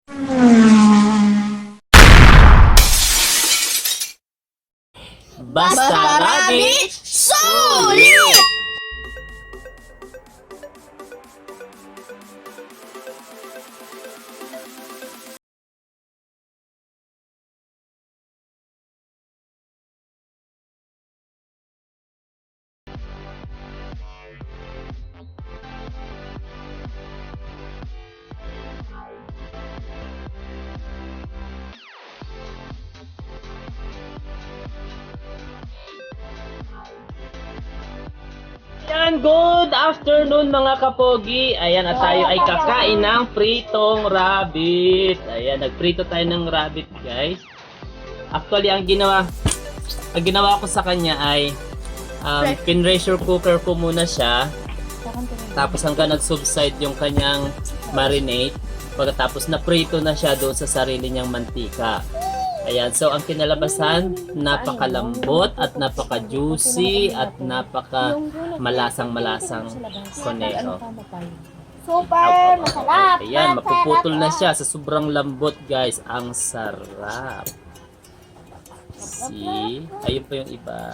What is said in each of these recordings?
Basta Rabbit, sulit! Ayan, good afternoon mga kapogi. Ayan, at tayo ay kakain ng pritong rabbit. Ayan, nagprito tayo ng rabbit, guys. Actually, ang ginawa ko sa kanya ay pin-pressure cooker ko muna siya. Tapos hanggang nag-subside yung kanyang marinade. Pagkatapos na prito na siya doon sa sarili niyang mantika. Ayan, so ang kinalabasan, napakalambot at napaka-juicy at napaka-malasang-malasang koneho. Super masarap. Ayan, mapuputol na siya sa sobrang lambot, guys. Ang sarap. See? Ayun pa yung iba.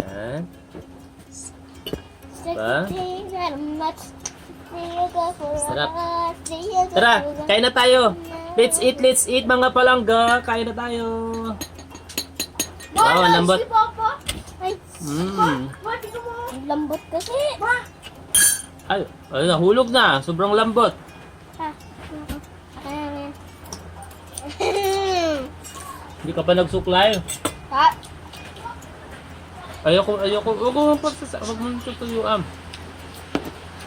Ayan. Diba? Sarap. Tara, kain na tayo. Let's eat mga palangga. Kain na tayo. Wow, ang lambot. Ang lambot kasi. Ay, nahulog na. Sobrang lambot. Hindi ka pa nagsuklay. Ayoko wag mo tutuyuan.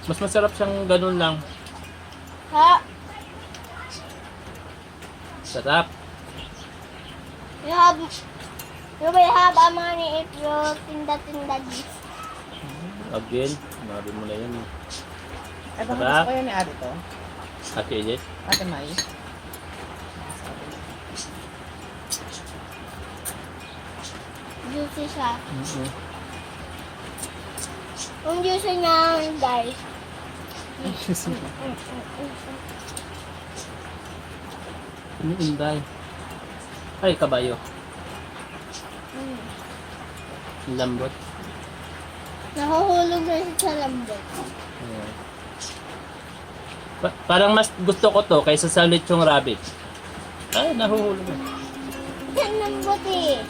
Mas masarap siyang ganun lang. Sarap. You will have a money if you tinda this. Again, sinabi mo na yun. Ay, baka Sarap. gusto ko yun ni Ate to. Ate Edith. Ate Mai. Juicy siya. Yung juicy niya, guys. Ano inday? Ay, kabayo. Lambot. Nahuhulog na siya sa lambot. Ayan. Parang mas gusto ko to kaysa sa lechong rabbit. Ay, nahuhulog na. Ang lambot eh.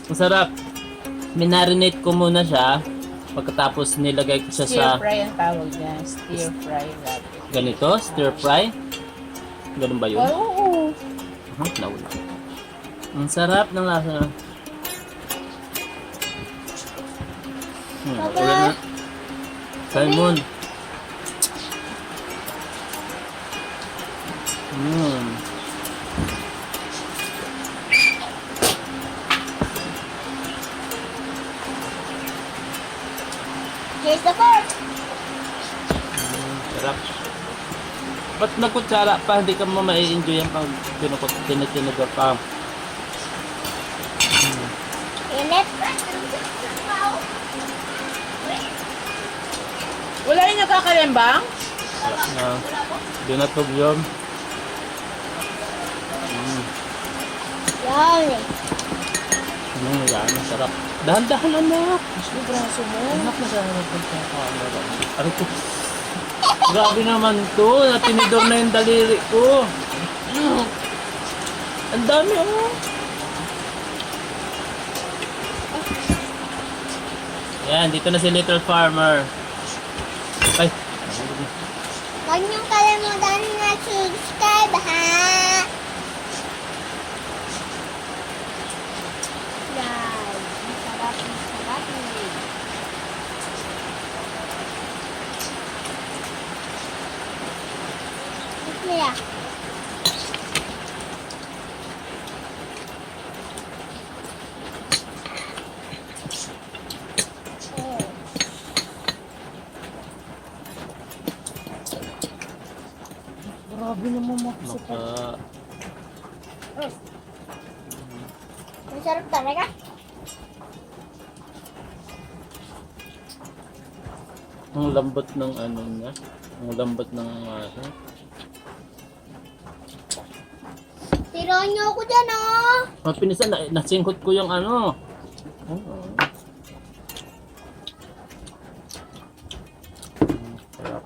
Ang sarap. Minarinate ko muna siya. Pagkatapos nilagay ko siya sa Stir fry ang tawag niya. Stir fry rabbit. ganito, stir fry. Ganun ba yun? Oo. Nawala. Ang sarap ng lasa. Ulan na. Simon. Here's the fork. Sarap. Ba't nagkutsara pa? Hindi ka mo ma-enjoy yan pag tinitinuga pa. Init. Wala yung nagkakalembang? Sarap na. Dinatog yun. Yan. Yan. Sarap. Dahan-dahan anak. Mas yung braso mo. Anak na sana nagpagkakamera. Ano to? Grabe naman to. Natinidor na yung daliri ko. Ang dami oh. Yan, dito na si Little Farmer. Ay. Huwag niyong kalimutan na subscribe, ha? Yan. Masarap. Nila. Grabe naman makasip. Masarap talaga. Ang lambot ng ano niya. Ang lambot ng Tirahan niyo ako dyan, ah! Mapinisan, nasingkot ko yung ano. Oo. Sarap.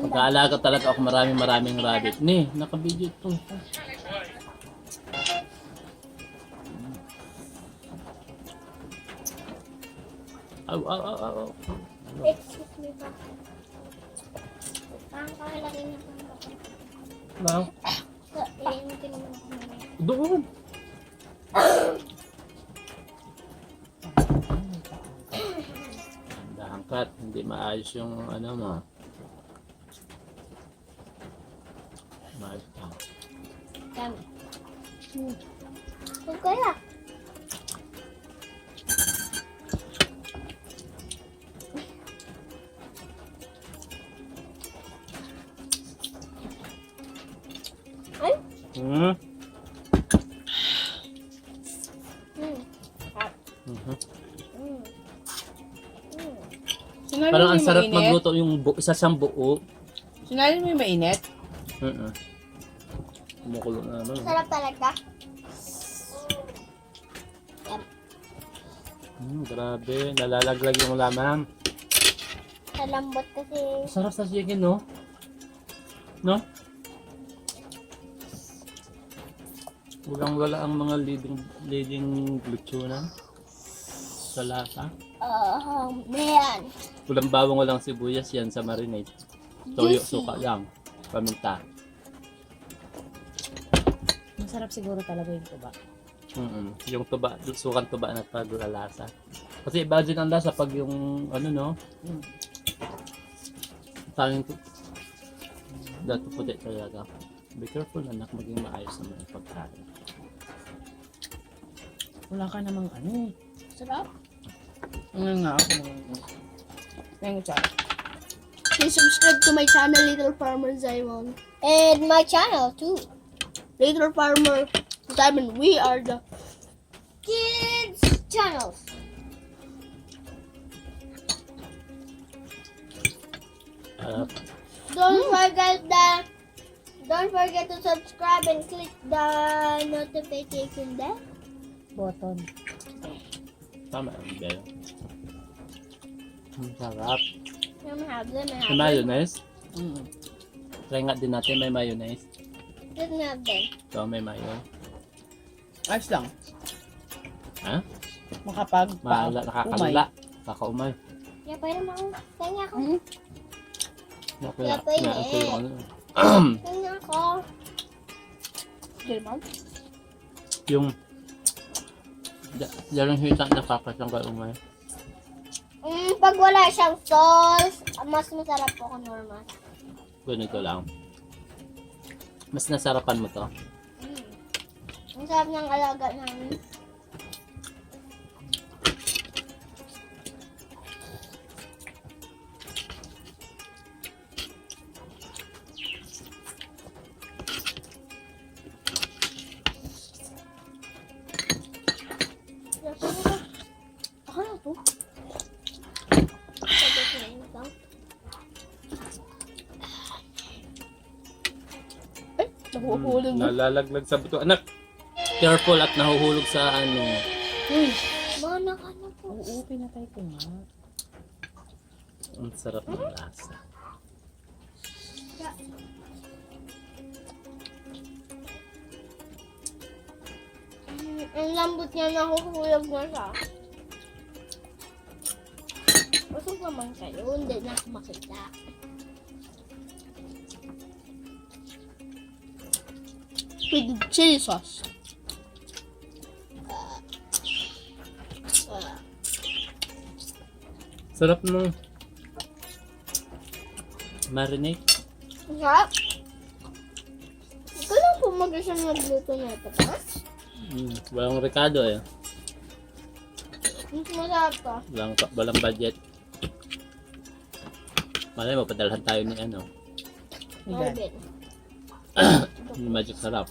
Mag-aalaga talaga ako maraming rabbit. Ni, naka-video ito. Aw. Excuse me pa. Parang kakalaki na itong bako. Wow. So, iinitin mo ako mamaya. Doon. Dahangkat, hindi maayos yung ano mo. Maayos ka. Kami. Huwag kaya. Ay? Hmm? Mhm. Sinabi Parang mo ang yung sarap mainit? magluto yung isa siyang buo. Sinabi mo yung mainit? Kumukulo na naman. Sarap talaga. Grabe, nalalaglag yung laman. Sa lambot kasi. Sarap sa chicken, no? No? Walang-wala ang mga leading lutsuna sa lasa. Man. Walang bawang, walang sibuyas yan sa marinade. Toyo, Juicy. suka lang. Paminta. Masarap siguro talaga yung tuba. Yung tuba, sukan tuba na paglalasa. Kasi iba din ang lasa pag yung ano, no? Tanging dato puti talaga. Be careful, anak, maging maayos naman ang pagkain. Wala ka namang ano. Sarap. Ano nga ako naman. Thank you, Please subscribe to my channel, Little Farmer Simon. And my channel too. Little Farmer Simon. We are the kids channels. Don't forget to subscribe and click the notification bell. Button. Tama ang bell. Ang sarap. May May mayonnaise. Mm. Try nga din natin, may mayonnaise. Didn't have them. Ito, may mayo. Ayos lang. Ha? Makapag-umay. Nakakalala. Kakaumay. Yeah, pwede mo ako. Tanya ako. Kaya pwede. ito yung ano. Tanya ako. German? Yung yung hita nakakasang kaumay. Pag wala siyang sauce, mas masarap po kung normal. Ganito lang. Mas nasarapan mo to. Ang sarap ng alaga namin. Ako na to. Sagot na yun lang. Nahuhulog mo. Nalalaglag sa buto. Anak, careful at nahuhulog sa ano. Mana ka na po. Oo, pinatay ko nga. Ang sarap ng lasa. Ang lambot niya, nahuhulog na siya. Busog naman kayo, hindi na ako makita. With chili sauce. Sarap ng marinade. Ang sarap. Ikaw lang po mag-isang nagluto na ito pa. Walang rekado eh. Mas masarap to. Walang budget. Malay mo, padalhan tayo ni ano. Igan. Marvin. Ni Magic Sarap.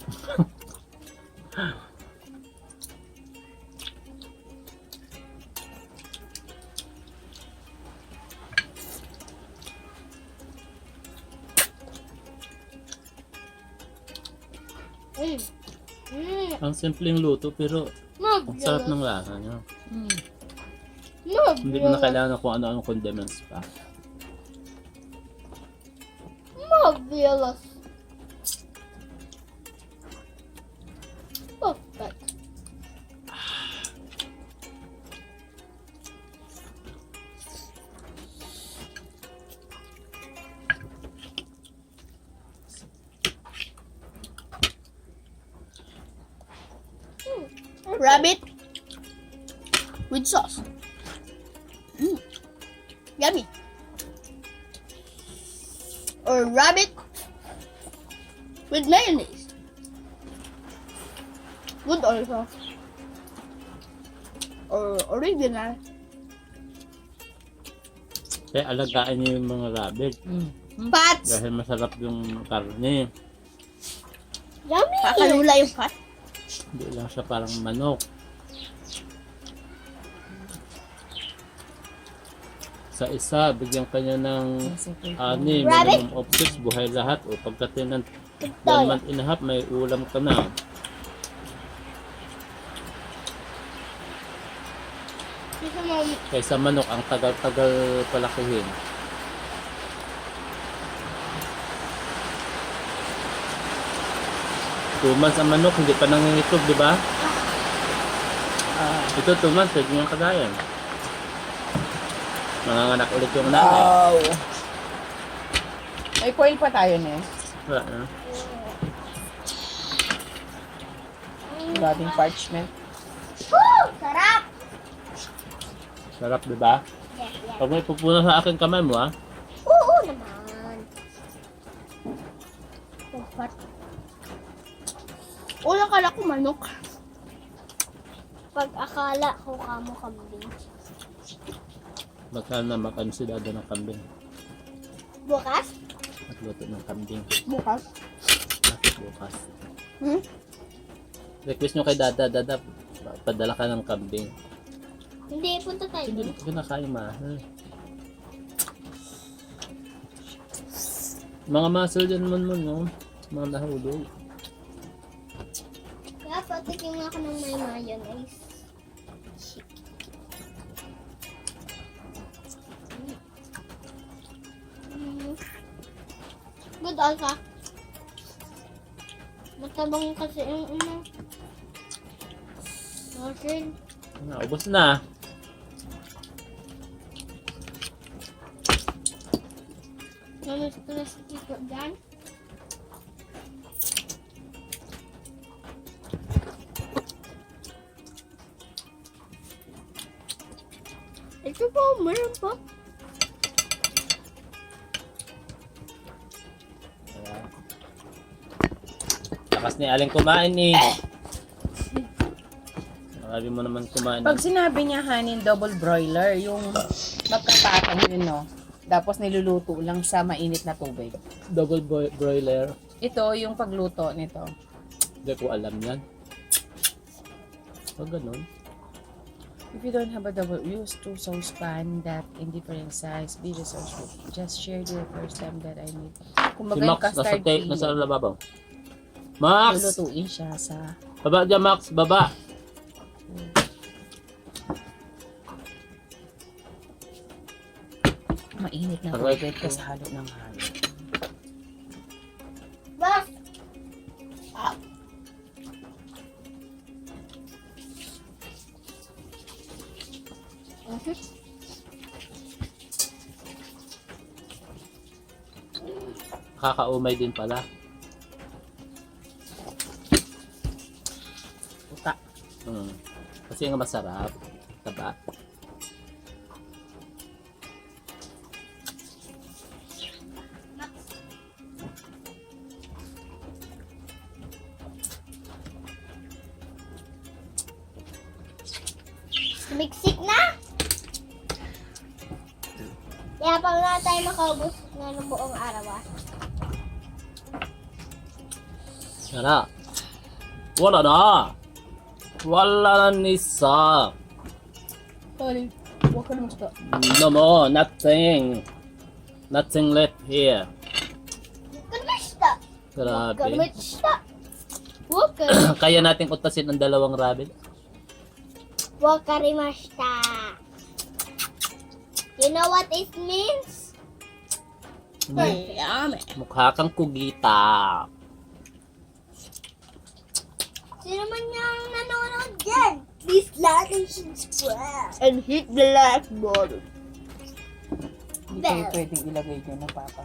Mm. Mm. Ang simpleng luto pero ang sarap ng lasa niya. Mm. Hindi mo na kailangan kung ano-anong condiments pa. Marvelous. Perfect. Rabbit with sauce. Yummy. Or rabbit with mayonnaise. Good also. Or original. Kaya alagaan niyo yung mga rabbit. Mm. Pats. Dahil masarap yung karne. Yummy. Kakalula yung pat. Hindi lang siya parang manok. Sa isa, bigyan kanya ng ani, Rabbit? minimum of 6, buhay lahat. O pagdating ng 1 Toyo. month and a half, may ulam ka na. Gusto mo, Kaysa manok, ang tagal-tagal palakihin. Two months ang manok, hindi pa nangingitlog, di ba? Ito 2 months, pwede niyang kagayan. Manganganak ulit yung nanay. Wow! May foil pa tayo, Nes. Wala na. Maraming parchment. sarap. Sarap, di ba? Yes, yes. Pag may pupuna sa akin kamay mo, ha? Oo naman. Pat. Ulang kala ko manok. Pag akala ko kamo kambing. Magkano na makansidado ng kambing. Bukas? At luto ng kambing. Bukas. At bukas. Hmm? Request nyo kay Dada, padala ka ng kambing. Hindi, punta tayo. Hindi ko kinakain mahal. Mga muscle dyan mo, no? Mga nahulog. Kaya patikim ako ng may mayonnaise. Good also. Matabang kasi yung Okay. Naubos na. Namis ko na sa tito dyan. Ito po, meron po. Ayan. Lakas ni Aling kumain eh. Marami mo naman kumain. Pag sinabi niya hanin double broiler, yung magkapatong yun, no? Tapos niluluto lang sa mainit na tubig. Double broiler. Ito yung pagluto nito. Hindi ko alam yan. Pag ganun. If you don't have a double, use 2 saucepan that in different size. Be resourceful. Just share the first time that I made. Kung Si magay Max custard cream, nasa lababaw. Max! lulutuin siya sa Baba dyan, Max! Baba! mainit na Alright. tubig kasi halo ng halo. Bas! Kakaumay din pala. Puta. Kasi nga masarap. Taba. Sumiksik na! Kaya pag na tayo makaubos na ng buong araw Sana. Wala na! Wala na nisa. Sorry. Huwag ka naman ito. No more. Nothing. Nothing left here. Ganista! Grabe. Ganista! Walker. Kaya nating utasin ang dalawang rabbit. Wakarimashita. You know what it means? Yummy. Mukha kang kugita. Sino man yung nanonood dyan? Please like and subscribe. And hit the like button. Hindi kayo pwedeng ilagay dyan na papa.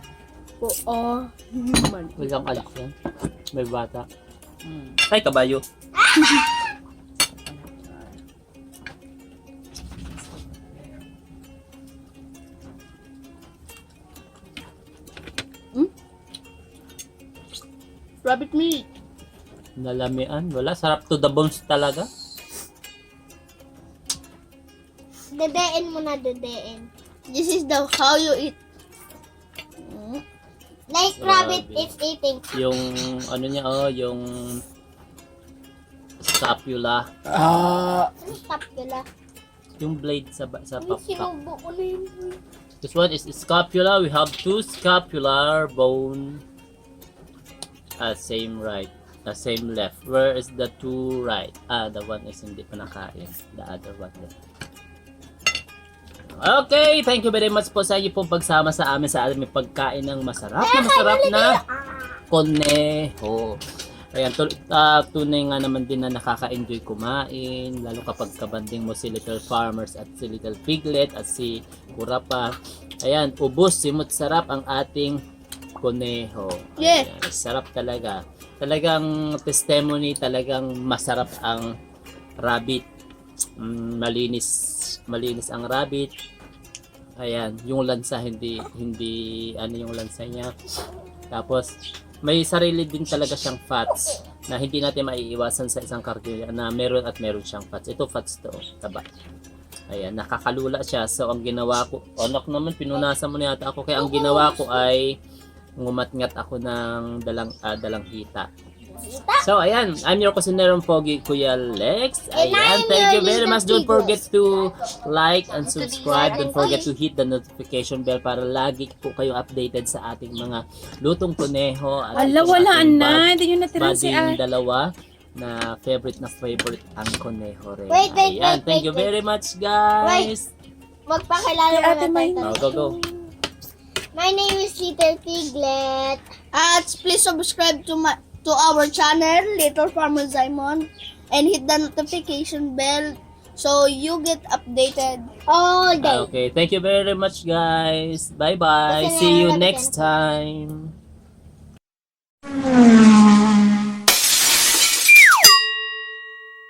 Oo. Human. Walang alis yan. May bata. Ay, kabayo. Rabbit meat. Nalamian. Wala. Sarap to the bones talaga. Dedein mo na, dedein. This is the how you eat. Like rabbit Grabe. is eating. Yung ano niya, yung scapula. Stop nila. Yung blade sa Ay, pakpak. sinubo ko na yun. This one is scapula. We have two scapular bone. Same right. Same left. Where is the two right? The one is hindi pa nakain. The other one left. Okay, thank you very much po sa inyo pong pagsama sa amin sa aming pagkain ng masarap na conejo. Ayan, tunay nga naman din na nakaka-enjoy kumain, lalo kapag kabanding mo si Little Farmers at si Little Piglet at si Kurapa. Ayan, ubos, simot sarap ang ating conejo. Yeah. Ayan, sarap talaga. Talagang testimony, talagang masarap ang rabbit. Malinis ang rabbit. Ayan, yung lansa hindi ano yung lansa niya. Tapos may sarili din talaga siyang fats na hindi natin maiiwasan sa isang karne na meron siyang fats. Ito fats to, taba. Ayan, nakakalula siya. So ang ginawa ko, anak naman pinunasan mo na yata ako, kaya ang ginawa ko ay ngumatngat ako ng dalang hita. So, ayan. I'm your Kusinerong Pogi, Kuya Lex. Ayan. Thank you very much. Don't forget to like and subscribe. Don't forget to hit the notification bell para lagi po kayong updated sa ating mga lutong conejo. At Wala, itong wala ating na. Hindi nyo natira si bading dalawa na favorite ang conejo rin. Wait. Ayan. Thank you very much, guys. Magpakilala Ate mo May. na Oh, go. My name is Little Piglet. At please subscribe to our channel, Little Farmer Simon, and hit the notification bell so you get updated all day. Okay. Thank you very much, guys. Bye-bye. See you next time.